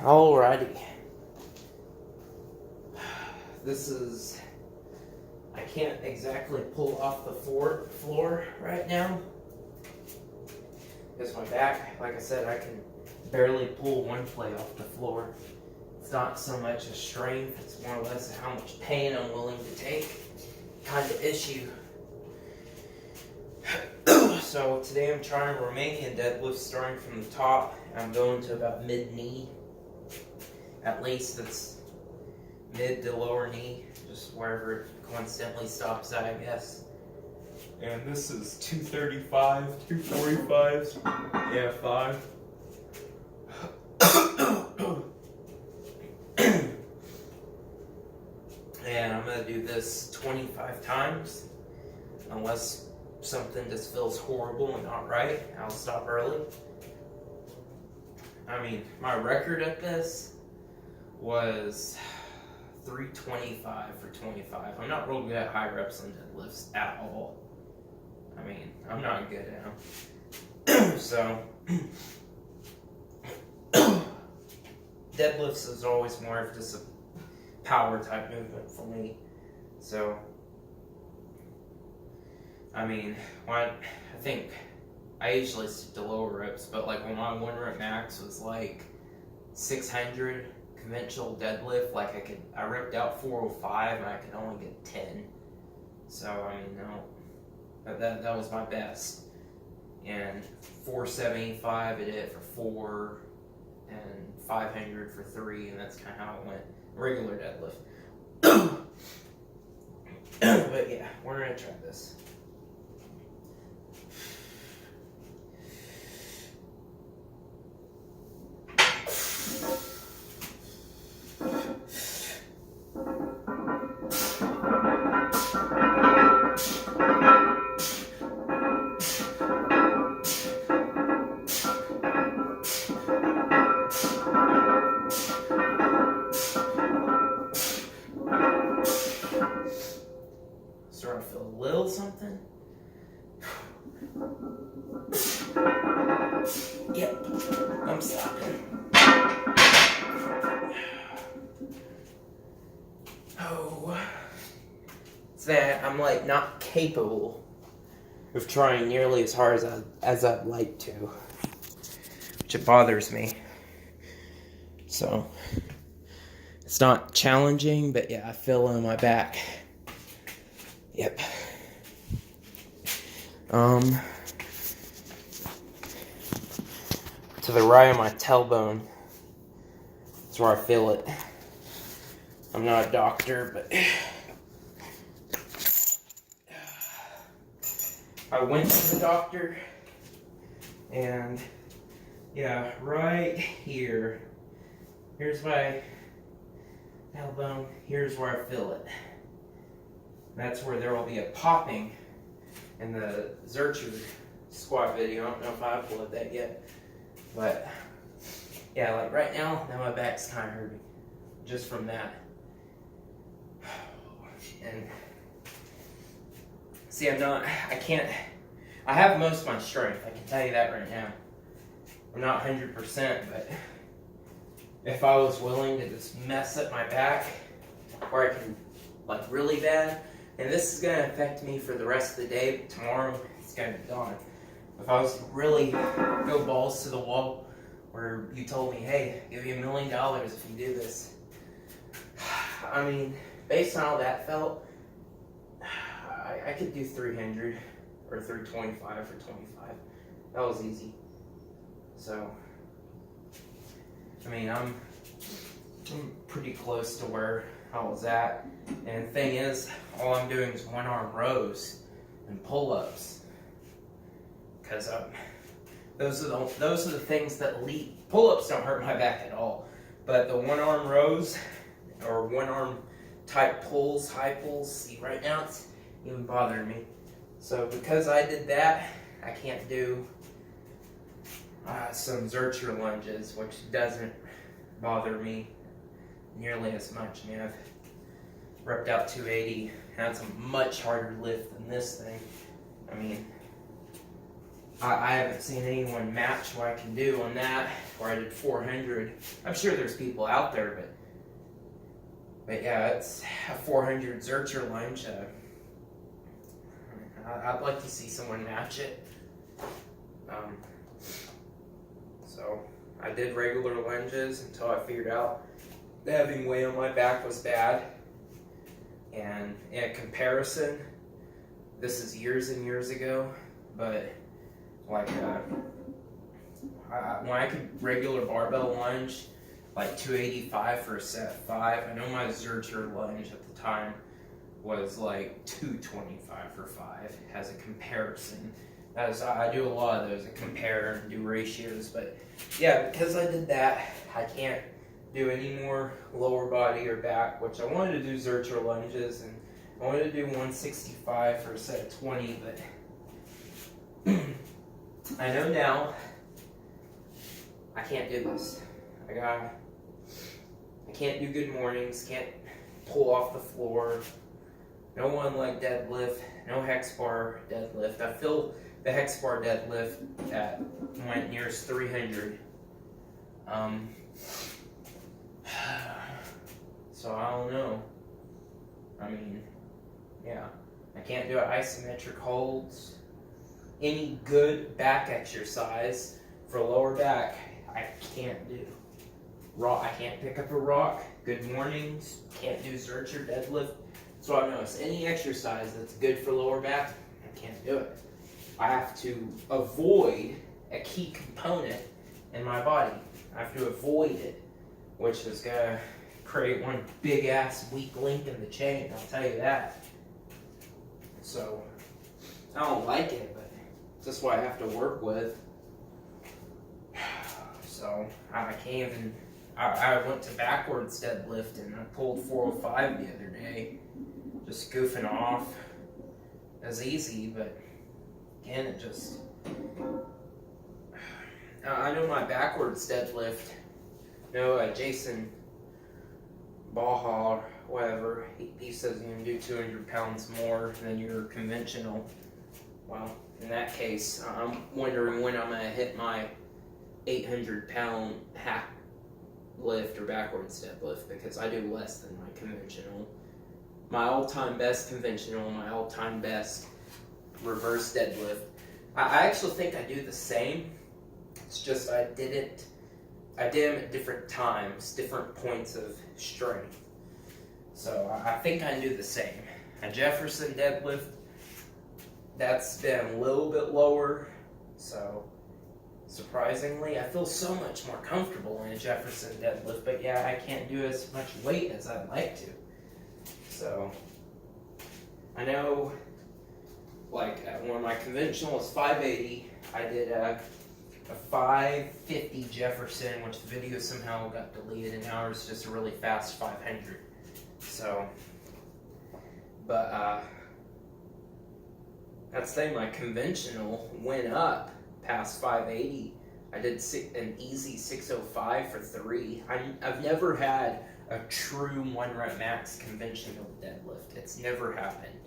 Alrighty. I can't exactly pull off the floor right now. Because my back, like I said, I can barely pull one plate off the floor. It's not so much a strength, it's more or less how much pain I'm willing to take kind of issue. So today I'm trying Romanian deadlifts starting from the top. I'm going to about mid-knee. At least it's mid to lower knee, just wherever it coincidentally stops at, I guess. And this is 235, 245s, yeah, 5. And I'm going to do this 25 times, unless something just feels horrible and not right. I'll stop early. I mean, my record at this was 325 for 25. I'm not real good at high reps on deadlifts at all. I mean, I'm not good at them. So, deadlifts is always more of just a power type movement for me. So, I mean, I think I usually stick to lower reps, but like when my 1 rep max was like 600 conventional deadlift, like I ripped out 405 and I could only get 10. So I mean, no, that was my best. And 475 I did it for 4, and 500 for 3, and that's kind of how it went. Regular deadlift. But yeah, we're gonna try this. Starting to feel a little something. Yep, I'm stopping. Oh, it's that I'm like not capable of trying nearly as hard as I'd like to, which it bothers me. So it's not challenging, but yeah, I feel it in my back. Yep. To the right of my tailbone. That's where I feel it. I'm not a doctor, but I went to the doctor, and yeah, right here. Here's my tailbone. Here's where I feel it. That's where there will be a popping in the Zercher squat video. I don't know if I uploaded that yet. But, yeah, like right now my back's kind of hurting. Just from that. And, see, I have most of my strength. I can tell you that right now. I'm not 100%, but if I was willing to just mess up my back, where I can, like, really bad, and this is going to affect me for the rest of the day, but tomorrow it's going to be gone. If I was to really go balls to the wall, where you told me, hey, give you $1 million if you do this. I mean, based on how that felt, I could do 300 or 325 for 25. That was easy. So, I mean, I'm pretty close to where I was at. And the thing is, all I'm doing is 1-arm rows and pull-ups. Because those are the things that lead. Pull-ups don't hurt my back at all. But the 1-arm rows or 1-arm type pulls, high pulls, see right now it's even bothering me. So because I did that, I can't do some Zercher lunges, which doesn't bother me nearly as much. I mean, I've repped out 280, and that's a much harder lift than this thing. I mean, I haven't seen anyone match what I can do on that, where I did 400. I'm sure there's people out there, but yeah, it's a 400 Zercher lunge. I'd like to see someone match it. So I did regular lunges until I figured out that having weight on my back was bad. And in comparison, this is years and years ago, but like when I could regular barbell lunge, like 285 for a set 5, I know my Zercher lunge at the time was like 225 for 5 as a comparison. As I do a lot of those, I compare and do ratios, but yeah, because I did that, I can't do any more lower body or back, which I wanted to do Zercher lunges, and I wanted to do 165 for a set of 20, but I know now I can't do this. I can't do good mornings, can't pull off the floor, no one leg deadlift, no hex bar deadlift. I feel the hex bar deadlift at my nearest 300. So I don't know. I mean, yeah, I can't do isometric holds. Any good back exercise for lower back, I can't do. I can't pick up a rock. Good mornings, can't do Zercher deadlift. So I've noticed any exercise that's good for lower back, I can't do it. I have to avoid a key component in my body. I have to avoid it, which is gonna create one big ass weak link in the chain, I'll tell you that. So I don't like it, but that's what I have to work with. So I can't even. I went to backwards deadlift and I pulled 405 the other day, just goofing off. It was easy, but again, it just. I know my backwards deadlift. Jason Baja, whatever, he says you can do 200 pounds more than your conventional. Well, in that case, I'm wondering when I'm going to hit my 800 pound hack lift or backwards deadlift, because I do less than my conventional. My all-time best conventional, my all-time best reverse deadlift. I actually think I do the same. It's just I did them at different times, different points of strength. So I think I do the same. A Jefferson deadlift, that's been a little bit lower, so surprisingly, I feel so much more comfortable in a Jefferson deadlift, but yeah, I can't do as much weight as I'd like to. So, I know, like, when my conventional was 580, I did a 550 Jefferson, which the video somehow got deleted, and now it's just a really fast 500. So, but, that's the thing, my conventional went up past 580. I did an easy 605 for 3. I've never had a true 1 rep max conventional deadlift. It's never happened.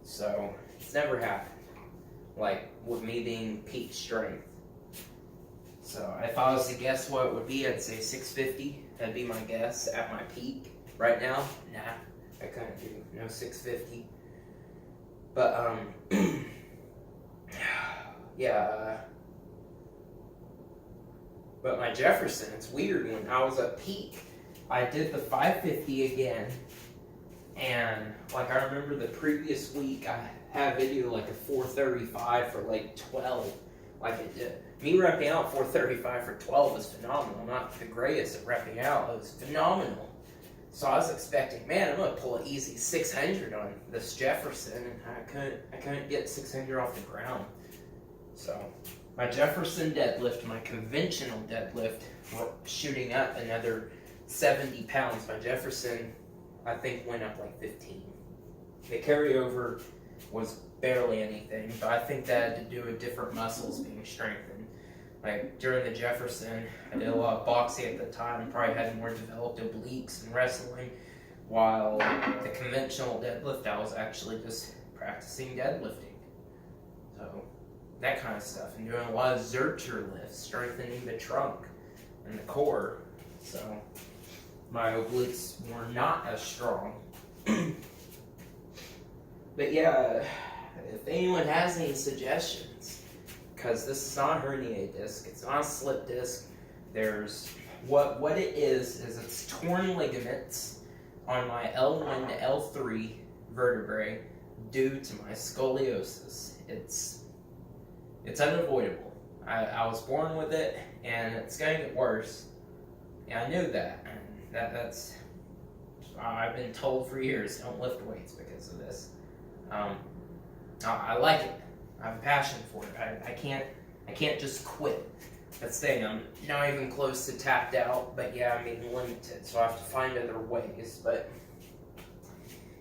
So, it's never happened. Like, with me being peak strength. So, if I was to guess what it would be, I'd say 650. That'd be my guess at my peak. Right now, nah, I couldn't do no 650. But, yeah, but my Jefferson, it's weird, when I was at peak, I did the 550 again, and, like, I remember the previous week, I had a video, like, a 435 for, like, 12, like, me repping out 435 for 12 was phenomenal. I'm not the greatest at repping out, it was phenomenal. So I was expecting, man, I'm gonna pull an easy 600 on this Jefferson, and I couldn't get 600 off the ground. So my Jefferson deadlift, my conventional deadlift, shooting up another 70 pounds. My Jefferson, I think, went up like 15. The carryover was barely anything, but I think that had to do with different muscles being strengthened. Like, during the Jefferson, I did a lot of boxing at the time, probably had more developed obliques and wrestling, while the conventional deadlift, I was actually just practicing deadlifting. So, that kind of stuff, and doing a lot of Zercher lifts, strengthening the trunk and the core. So my obliques were not as strong. But yeah, if anyone has any suggestions, because this is not a herniated disc, it's not a slip disc. There's what it is it's torn ligaments on my L1 to L3 vertebrae due to my scoliosis. It's unavoidable. I was born with it, and it's going to get worse. And I knew that. And that's I've been told for years, don't lift weights because of this. I like it. I have a passion for it. I can't just quit. That's the thing. I'm not even close to tapped out, but yeah, I'm being limited, so I have to find other ways. But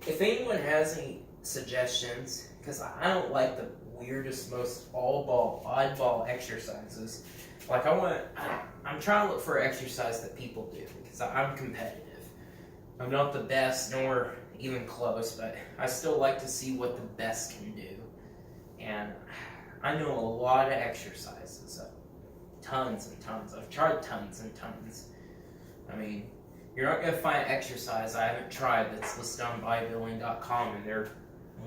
if anyone has any suggestions, because I don't like the weirdest, most oddball exercises. Like I'm trying to look for exercise that people do, because I'm competitive. I'm not the best, nor even close, but I still like to see what the best can do. And I know a lot of exercises, tons and tons. I've tried tons and tons. I mean, you're not going to find exercise I haven't tried that's listed on bodybuilding.com, and they're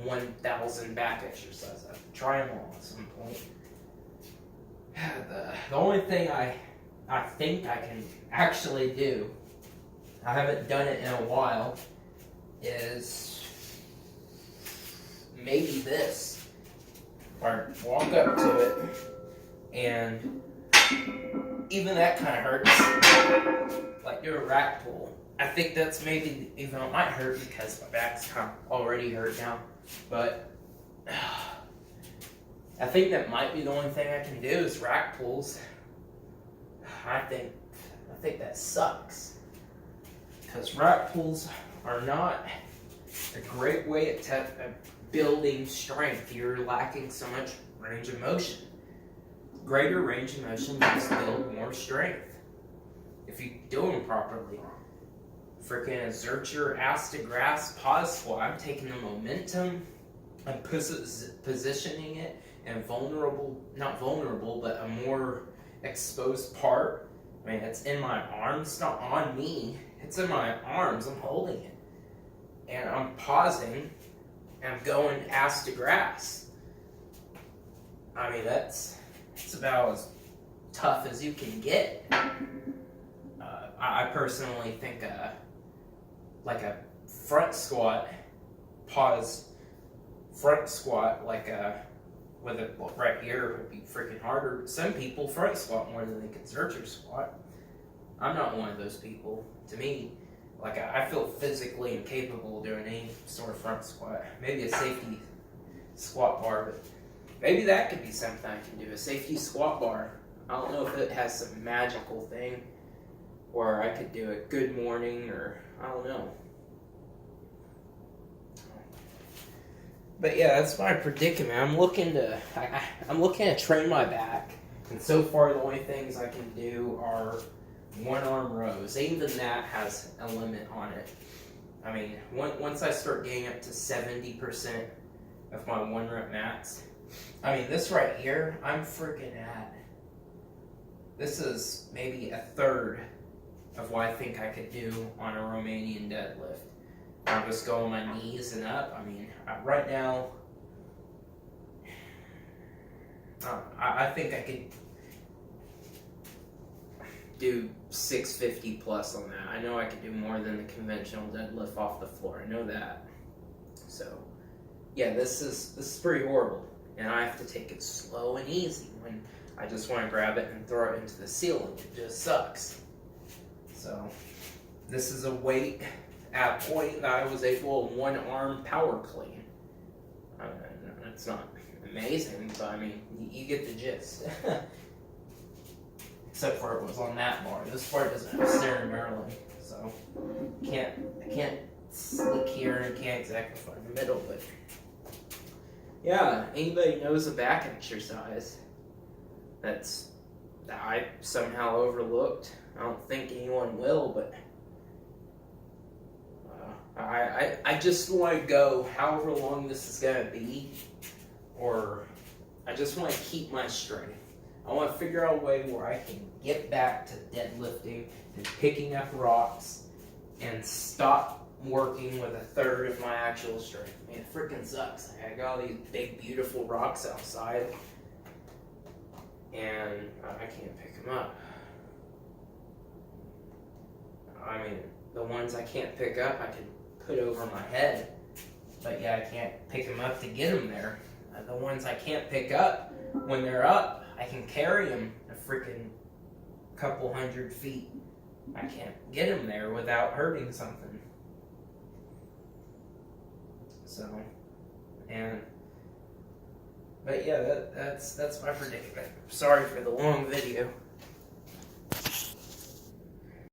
1,000 back exercises. I have to try them all at some point. The only thing I think I can actually do, I haven't done it in a while, is maybe this. Or walk up to it, and even that kind of hurts. Like do a rack pull. I think that's maybe, even it might hurt because my back's kind of already hurt now. But I think that might be the only thing I can do is rack pulls. I think that sucks. Because rack pulls are not a great way at building strength. You're lacking so much range of motion. Greater range of motion means build more strength. If you do them properly. Freaking a Zercher ass to grass pause squat. I'm taking the momentum, I'm positioning it in not vulnerable, but a more exposed part. I mean, it's in my arms, it's not on me. It's in my arms, I'm holding it. And I'm pausing, and I'm going ass to grass. I mean, it's about as tough as you can get. I personally think like a front squat, pause front squat, like with it right here would be freaking harder. Some people front squat more than they can Zercher squat. I'm not one of those people. To me, like I feel physically incapable of doing any sort of front squat. Maybe a safety squat bar, but maybe that could be something I can do. A safety squat bar. I don't know if it has some magical thing, or I could do a good morning, or I don't know. But yeah, that's my predicament. I'm looking to train my back, and so far the only things I can do are one arm rows. Even that has a limit on it. I mean, once I start getting up to 70% of my 1 rep max, I mean, this right here, I'm freaking at. This is maybe a third of what I think I could do on a Romanian deadlift. I'm just going my knees and up. I mean, right now, I think I could do 650 plus on that. I know I could do more than the conventional deadlift off the floor. I know that. So, yeah, this is pretty horrible, and I have to take it slow and easy when I just want to grab it and throw it into the ceiling. It just sucks. So, this is a weight at a point that I was able to 1 arm power clean. It's not amazing, but I mean, you get the gist. Except for it was on that bar. This part doesn't have sternum Maryland, so I can't slick here and can't exactly find the middle. But yeah, anybody knows a back exercise that I somehow overlooked? I don't think anyone will, but I just want to go however long this is going to be, or I just want to keep my strength. I want to figure out a way where I can get back to deadlifting and picking up rocks and stop working with a third of my actual strength. Man, it freaking sucks. I got all these big, beautiful rocks outside, and I can't pick them up. I mean, the ones I can't pick up, I can put over my head, but yeah, I can't pick them up to get them there. The ones I can't pick up, when they're up, I can carry them a freaking couple 100 feet. I can't get them there without hurting something. So, but yeah, that's my predicament. Sorry for the long video.